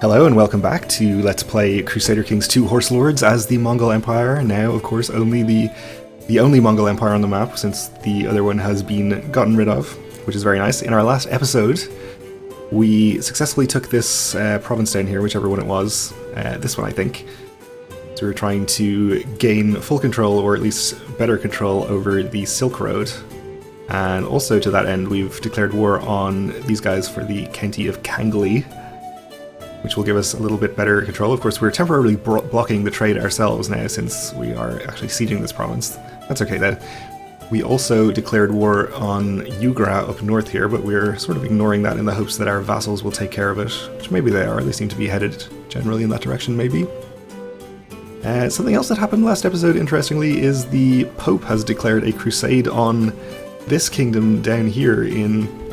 Hello and welcome back to Let's Play Crusader Kings 2 Horse Lords as the Mongol Empire. Now, of course, only the only Mongol Empire on the map, since the other one has been gotten rid of, which is very nice. In our last episode, we successfully took this province down here, whichever one it was. This one, I think. So we were trying to gain full control, or at least better control, over the Silk Road. And also to that end, we've declared war on these guys for the county of Kangli, which will give us a little bit better control. Of course, we're temporarily blocking the trade ourselves now, since we are actually sieging this province. That's okay though. We also declared war on Yugra up north here, but we're sort of ignoring that in the hopes that our vassals will take care of it, which maybe they are. They seem to be headed generally in that direction, maybe. Something else that happened last episode, interestingly, is the Pope has declared a crusade on this kingdom down here in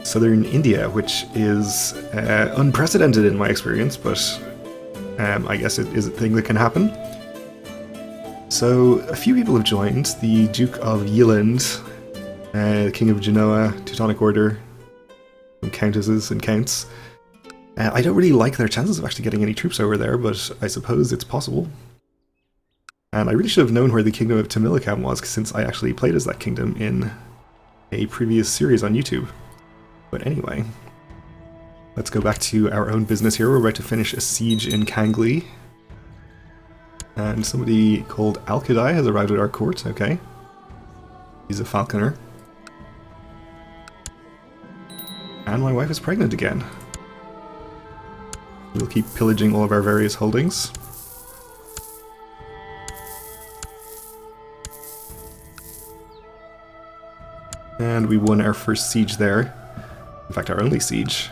southern India, which is unprecedented in my experience, but I guess it is a thing that can happen. So a few people have joined: the Duke of Yiland, the King of Genoa, Teutonic Order, some countesses and counts. I don't really like their chances of actually getting any troops over there, but I suppose it's possible. And I really should have known where the Kingdom of Tamilakam was, since I actually played as that kingdom in a previous series on YouTube. But anyway, let's go back to our own business here. We're about to finish a siege in Kangli. And somebody called Alkadai has arrived at our court, okay. He's a falconer. And my wife is pregnant again. We'll keep pillaging all of our various holdings. And we won our first siege there. In fact, our only siege,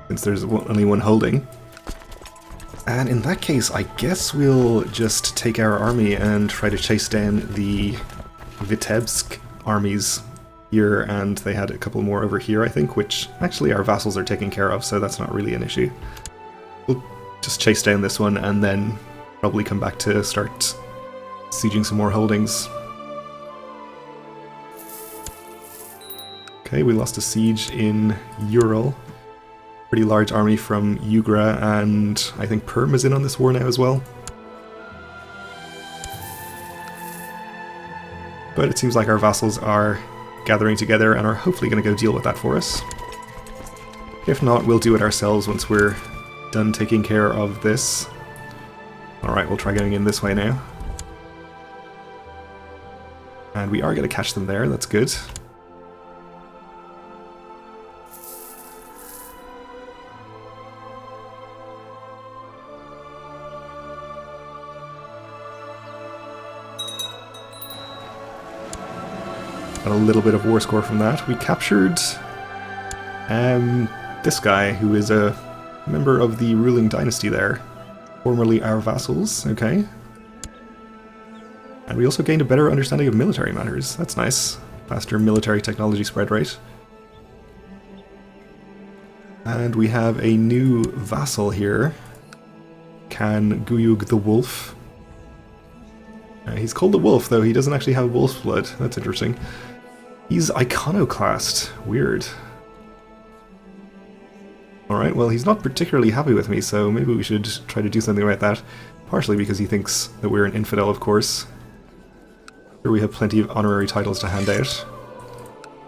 since there's only one holding. And in that case, I guess we'll just take our army and try to chase down the Vitebsk armies here, and they had a couple more over here, I think, which actually our vassals are taking care of, so that's not really an issue. We'll just chase down this one and then probably come back to start sieging some more holdings. Okay, we lost a siege in Ural. Pretty large army from Yugra, and I think Perm is in on this war now as well. But it seems like our vassals are gathering together and are hopefully going to go deal with that for us. If not, we'll do it ourselves once we're done taking care of this. Alright, we'll try getting in this way now. And we are going to catch them there, that's good. Got a little bit of war score from that. We captured this guy, who is a member of the ruling dynasty there. Formerly our vassals, okay. And we also gained a better understanding of military matters. That's nice. Faster military technology spread rate. And we have a new vassal here. Khan Guyug the Wolf. He's called the Wolf, though he doesn't actually have wolf's blood. That's interesting. He's iconoclast. Weird. Alright, well, he's not particularly happy with me, so maybe we should try to do something about that. Partially because he thinks that we're an infidel, of course. Here we have plenty of honorary titles to hand out.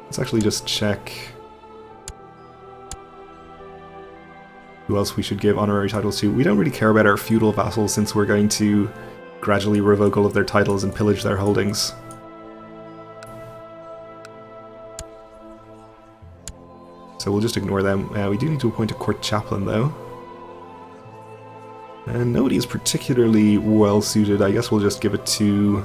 Let's actually just check who else we should give honorary titles to. We don't really care about our feudal vassals, since we're going to gradually revoke all of their titles and pillage their holdings. So we'll just ignore them. We do need to appoint a court chaplain, though. And nobody is particularly well suited. I guess we'll just give it to...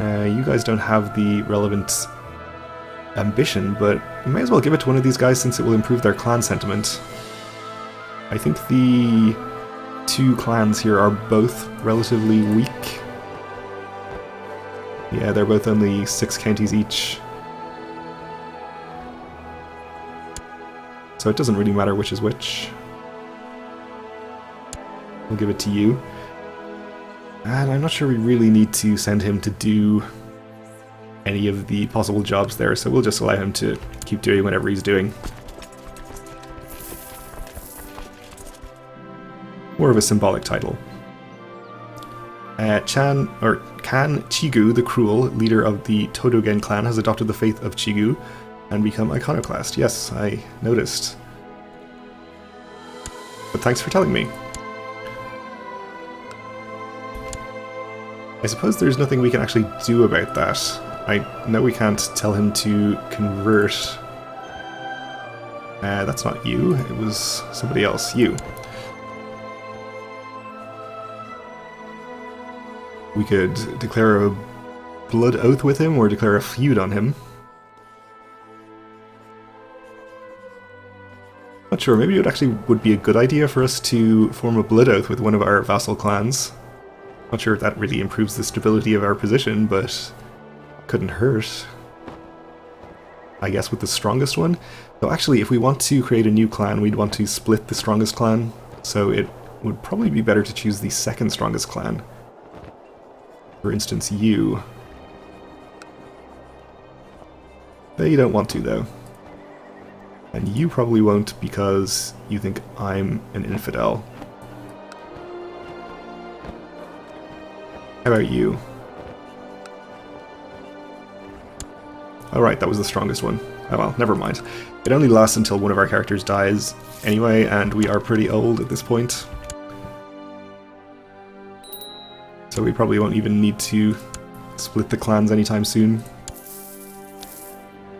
you guys don't have the relevant ambition, but we may as well give it to one of these guys, since it will improve their clan sentiment. I think the two clans here are both relatively weak. Yeah, they're both only 6 counties each. So it doesn't really matter which is which. We'll give it to you. And I'm not sure we really need to send him to do any of the possible jobs there, so we'll just allow him to keep doing whatever he's doing. more of a symbolic title. Kan Chigu the Cruel, leader of the Todogen clan, has adopted the faith of Chigu and become iconoclast. Yes, I noticed. But thanks for telling me. I suppose there's nothing we can actually do about that. I know we can't tell him to convert. That's not you, it was somebody else. You. We could declare a blood oath with him or declare a feud on him. Not sure, maybe it actually would be a good idea for us to form a blood oath with one of our vassal clans. Not sure if that really improves the stability of our position, but couldn't hurt. I guess with the strongest one? So actually, if we want to create a new clan, we'd want to split the strongest clan, so it would probably be better to choose the second strongest clan. For instance, you. They don't want to, though. And you probably won't because you think I'm an infidel. How about you? Alright, that was the strongest one. Oh well, never mind. It only lasts until one of our characters dies anyway, and we are pretty old at this point. So we probably won't even need to split the clans anytime soon.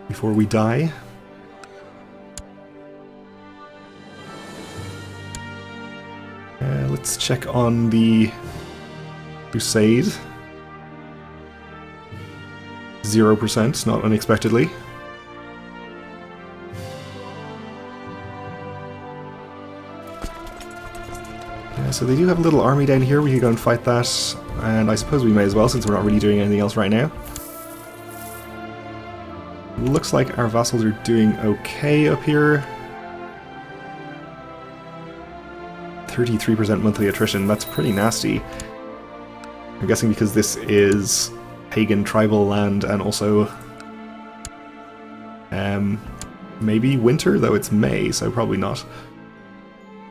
Before we die. Let's check on the Crusade. 0%, not unexpectedly. So they do have a little army down here, we could go and fight that, and I suppose we may as well since we're not really doing anything else right now. Looks like our vassals are doing okay up here. 33% monthly attrition, that's pretty nasty. I'm guessing because this is pagan tribal land and also maybe winter, though it's May, so probably not.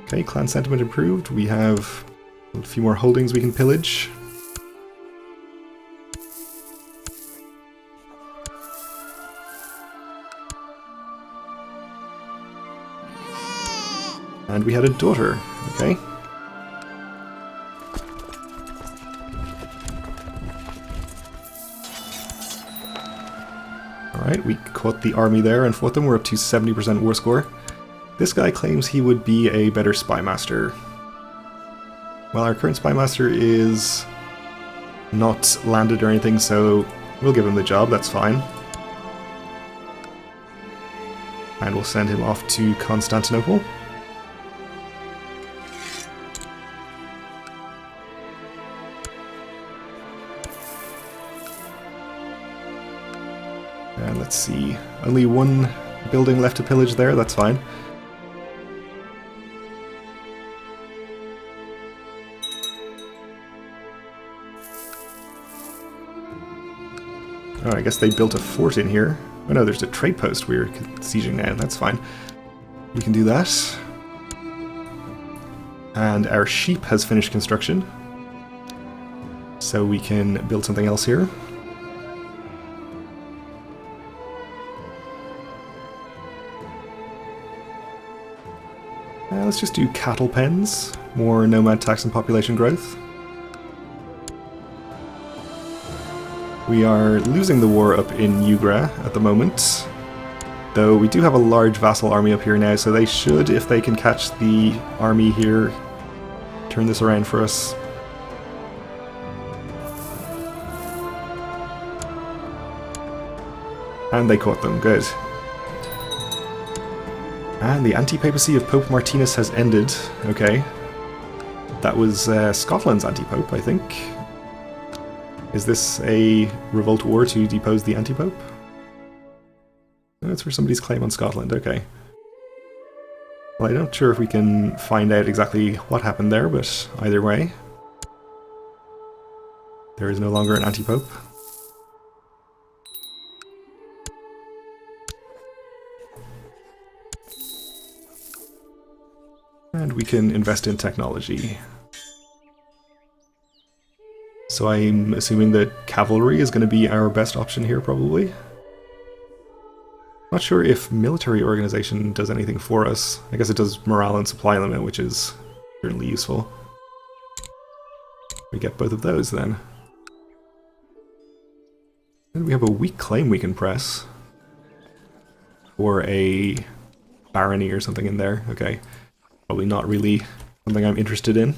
Okay, clan sentiment improved. We have a few more holdings we can pillage. And we had a daughter, okay. Alright, we caught the army there and fought them. We're up to 70% war score. This guy claims he would be a better spy master. Well, our current spy master is not landed or anything, so we'll give him the job, that's fine. And we'll send him off to Constantinople. And let's see, only one building left to pillage there, that's fine. Oh, I guess they built a fort in here. Oh no, there's a trade post we're sieging now, that's fine. We can do that. And our sheep has finished construction. So we can build something else here. Let's just do cattle pens, more nomad tax and population growth. We are losing the war up in Ugra at the moment, though we do have a large vassal army up here now, so they should, if they can catch the army here, turn this around for us. And they caught them, good. And the anti-papacy of Pope Martinus has ended. Okay. That was Scotland's anti-pope, I think. Is this a revolt war to depose the anti-pope? That's for somebody's claim on Scotland, okay. Well, I'm not sure if we can find out exactly what happened there, but either way. There is no longer an anti-pope. And we can invest in technology. So I'm assuming that cavalry is going to be our best option here, probably. Not sure if military organization does anything for us. I guess it does morale and supply limit, which is certainly useful. We get both of those then. And we have a weak claim we can press. Or a barony or something in there. Okay. Probably not really something I'm interested in.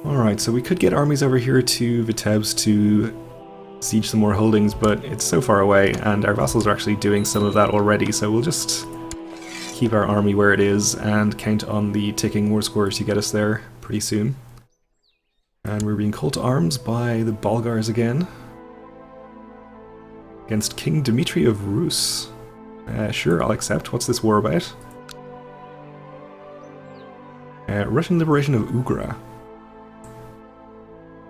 Alright, so we could get armies over here to Vitebsk to siege some more holdings, but it's so far away, and our vassals are actually doing some of that already, so we'll just keep our army where it is and count on the ticking war score to get us there pretty soon. And we're being called to arms by the Bulgars again. Against King Dmitry of Rus. Sure, I'll accept. What's this war about? Russian liberation of Ugra.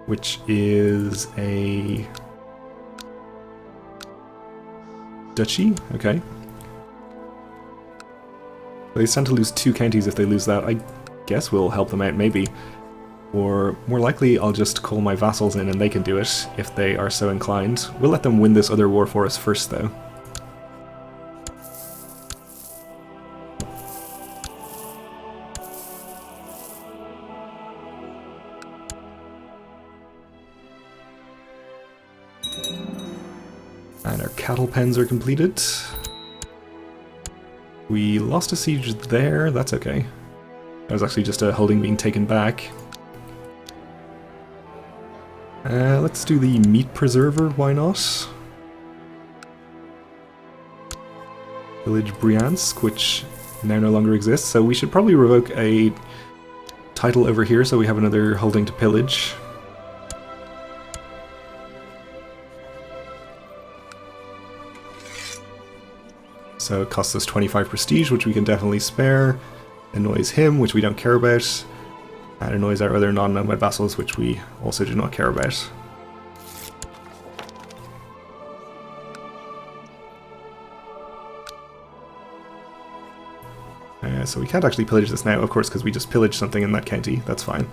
Which is a duchy? Okay. They stand to lose 2 counties if they lose that. I guess we'll help them out, maybe. Or, more likely, I'll just call my vassals in and they can do it, if they are so inclined. We'll let them win this other war for us first, though. And our cattle pens are completed. We lost a siege there, that's okay. That was actually just a holding being taken back. Let's do the meat preserver, why not? Village Bryansk, which now no longer exists, so we should probably revoke a title over here so we have another holding to pillage. So it costs us 25 prestige, which we can definitely spare. Annoys him, which we don't care about. And annoys our other non-nomad vassals, which we also do not care about. So we can't actually pillage this now, of course, because we just pillaged something in that county. That's fine.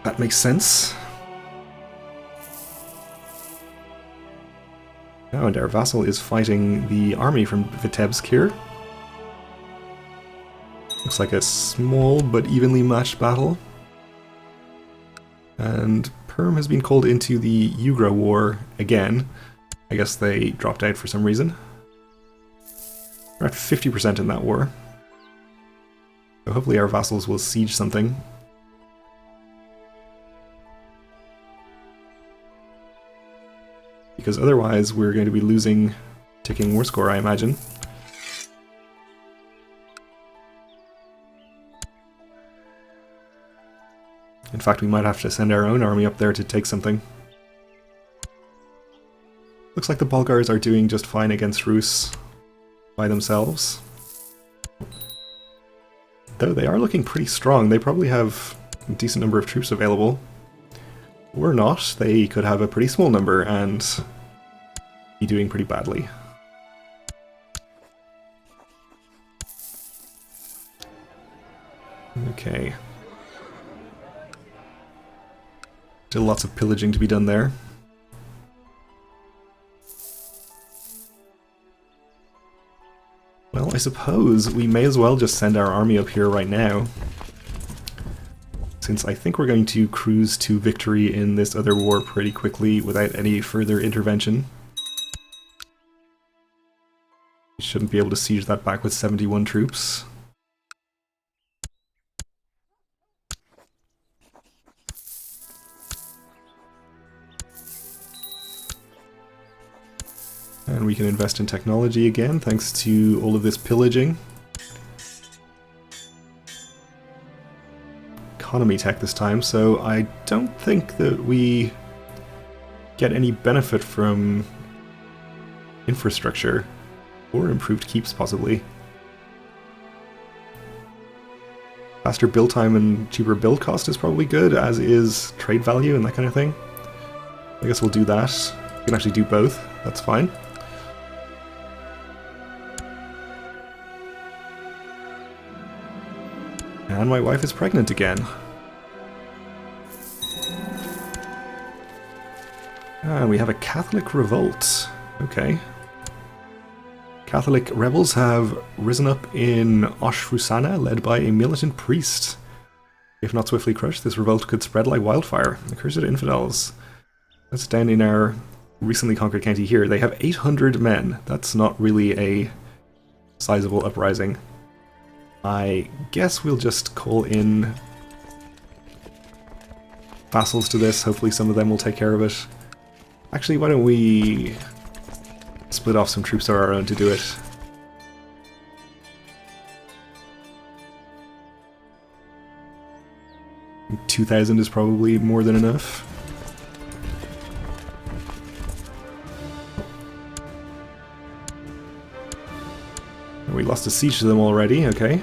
That makes sense. Oh, and our vassal is fighting the army from Vitebsk here. Looks like a small but evenly matched battle. And Perm has been called into the Ugra War again. I guess they dropped out for some reason. We're at 50% in that war. So hopefully our vassals will siege something. Because otherwise we're going to be losing ticking war score, I imagine. In fact, we might have to send our own army up there to take something. Looks like the Bulgars are doing just fine against Rus by themselves. Though they are looking pretty strong. They probably have a decent number of troops available. Or not. They could have a pretty small number and be doing pretty badly. Okay. Still lots of pillaging to be done there. Well, I suppose we may as well just send our army up here right now. Since I think we're going to cruise to victory in this other war pretty quickly without any further intervention. We shouldn't be able to siege that back with 71 troops. And we can invest in technology again, thanks to all of this pillaging. Economy tech this time, so I don't think that we get any benefit from infrastructure, or improved keeps possibly. Faster build time and cheaper build cost is probably good, as is trade value and that kind of thing. I guess we'll do that. We can actually do both, that's fine. And my wife is pregnant again. We have a Catholic revolt. Okay. Catholic rebels have risen up in Oshrusana, led by a militant priest. If not swiftly crushed, this revolt could spread like wildfire. The cursed infidels. That's down in our recently conquered county here. They have 800 men. That's not really a sizable uprising. I guess we'll just call in vassals to this. Hopefully some of them will take care of it. Actually, why don't we split off some troops of our own to do it. 2,000 is probably more than enough. We lost a siege to them already, okay.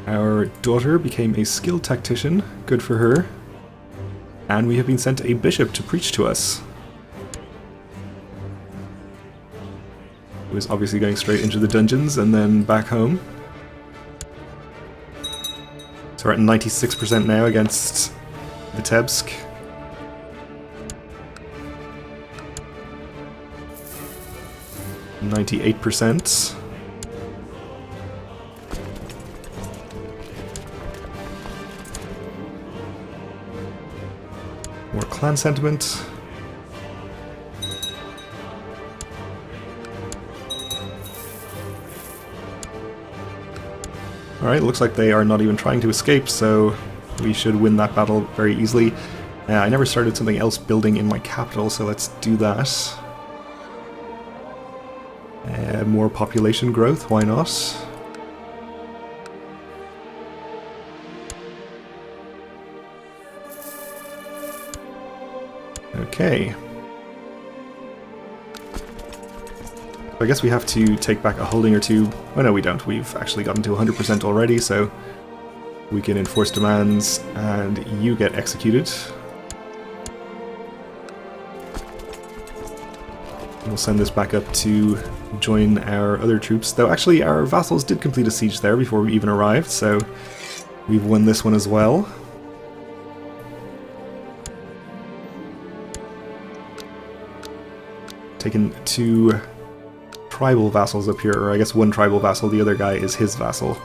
Our daughter became a skilled tactician, good for her. And we have been sent a bishop to preach to us. He was obviously going straight into the dungeons and then back home. So we're at 96% now against Vitebsk. %98%. More clan sentiment. Alright, looks like they are not even trying to escape, so we should win that battle very easily. I never started something else building in my capital, so let's do that. More population growth, why not? Okay. I guess we have to take back a holding or two. Oh no, we don't. We've actually gotten to 100% already, so we can enforce demands and you get executed. We'll send this back up to join our other troops, though actually our vassals did complete a siege there before we even arrived, so we've won this one as well. Taken two tribal vassals up here, or I guess one tribal vassal, the other guy is his vassal.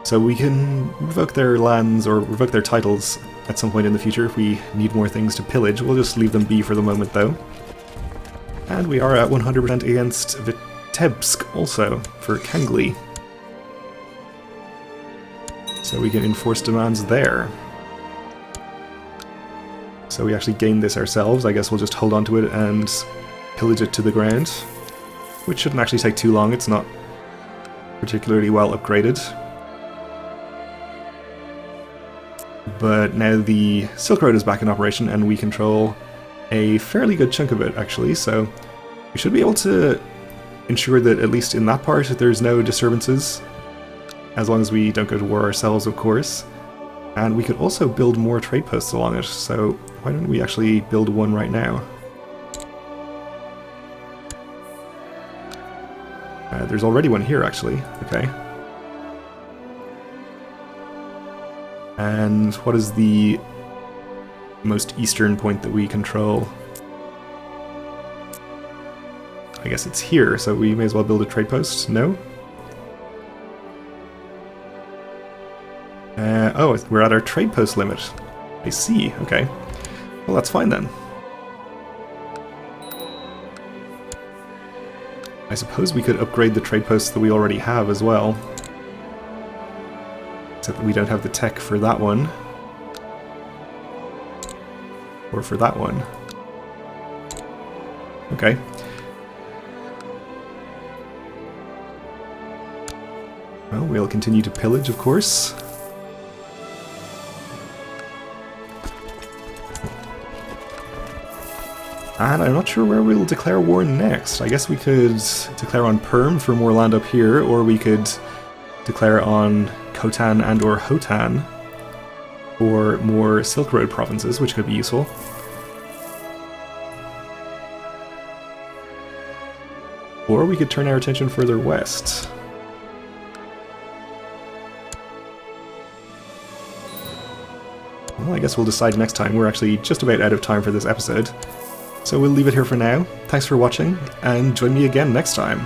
So we can revoke their lands or revoke their titles at some point in the future if we need more things to pillage. We'll just leave them be for the moment though. And we are at 100% against Vitebsk also, for Kangli. So we can enforce demands there. So we actually gained this ourselves. I guess we'll just hold on to it and pillage it to the ground. Which shouldn't actually take too long, it's not particularly well upgraded. But now the Silk Road is back in operation and we control a fairly good chunk of it actually, so we should be able to ensure that at least in that part there's no disturbances, as long as we don't go to war ourselves, of course. And we could also build more trade posts along it, so why don't we actually build one right now? There's already one here actually, okay. And what is the most eastern point that we control? I guess it's here, so we may as well build a trade post. No? Oh, we're at our trade post limit. I see, okay. Well, that's fine then. I suppose we could upgrade the trade posts that we already have as well. Except that we don't have the tech for that one. Or for that one. Okay. Well, we'll continue to pillage, of course. And I'm not sure where we'll declare war next. I guess we could declare on Perm for more land up here, or we could declare on Khotan and or Hotan for more Silk Road provinces, which could be useful. Or we could turn our attention further west. Well, I guess we'll decide next time. We're actually just about out of time for this episode. So we'll leave it here for now. Thanks for watching, and join me again next time.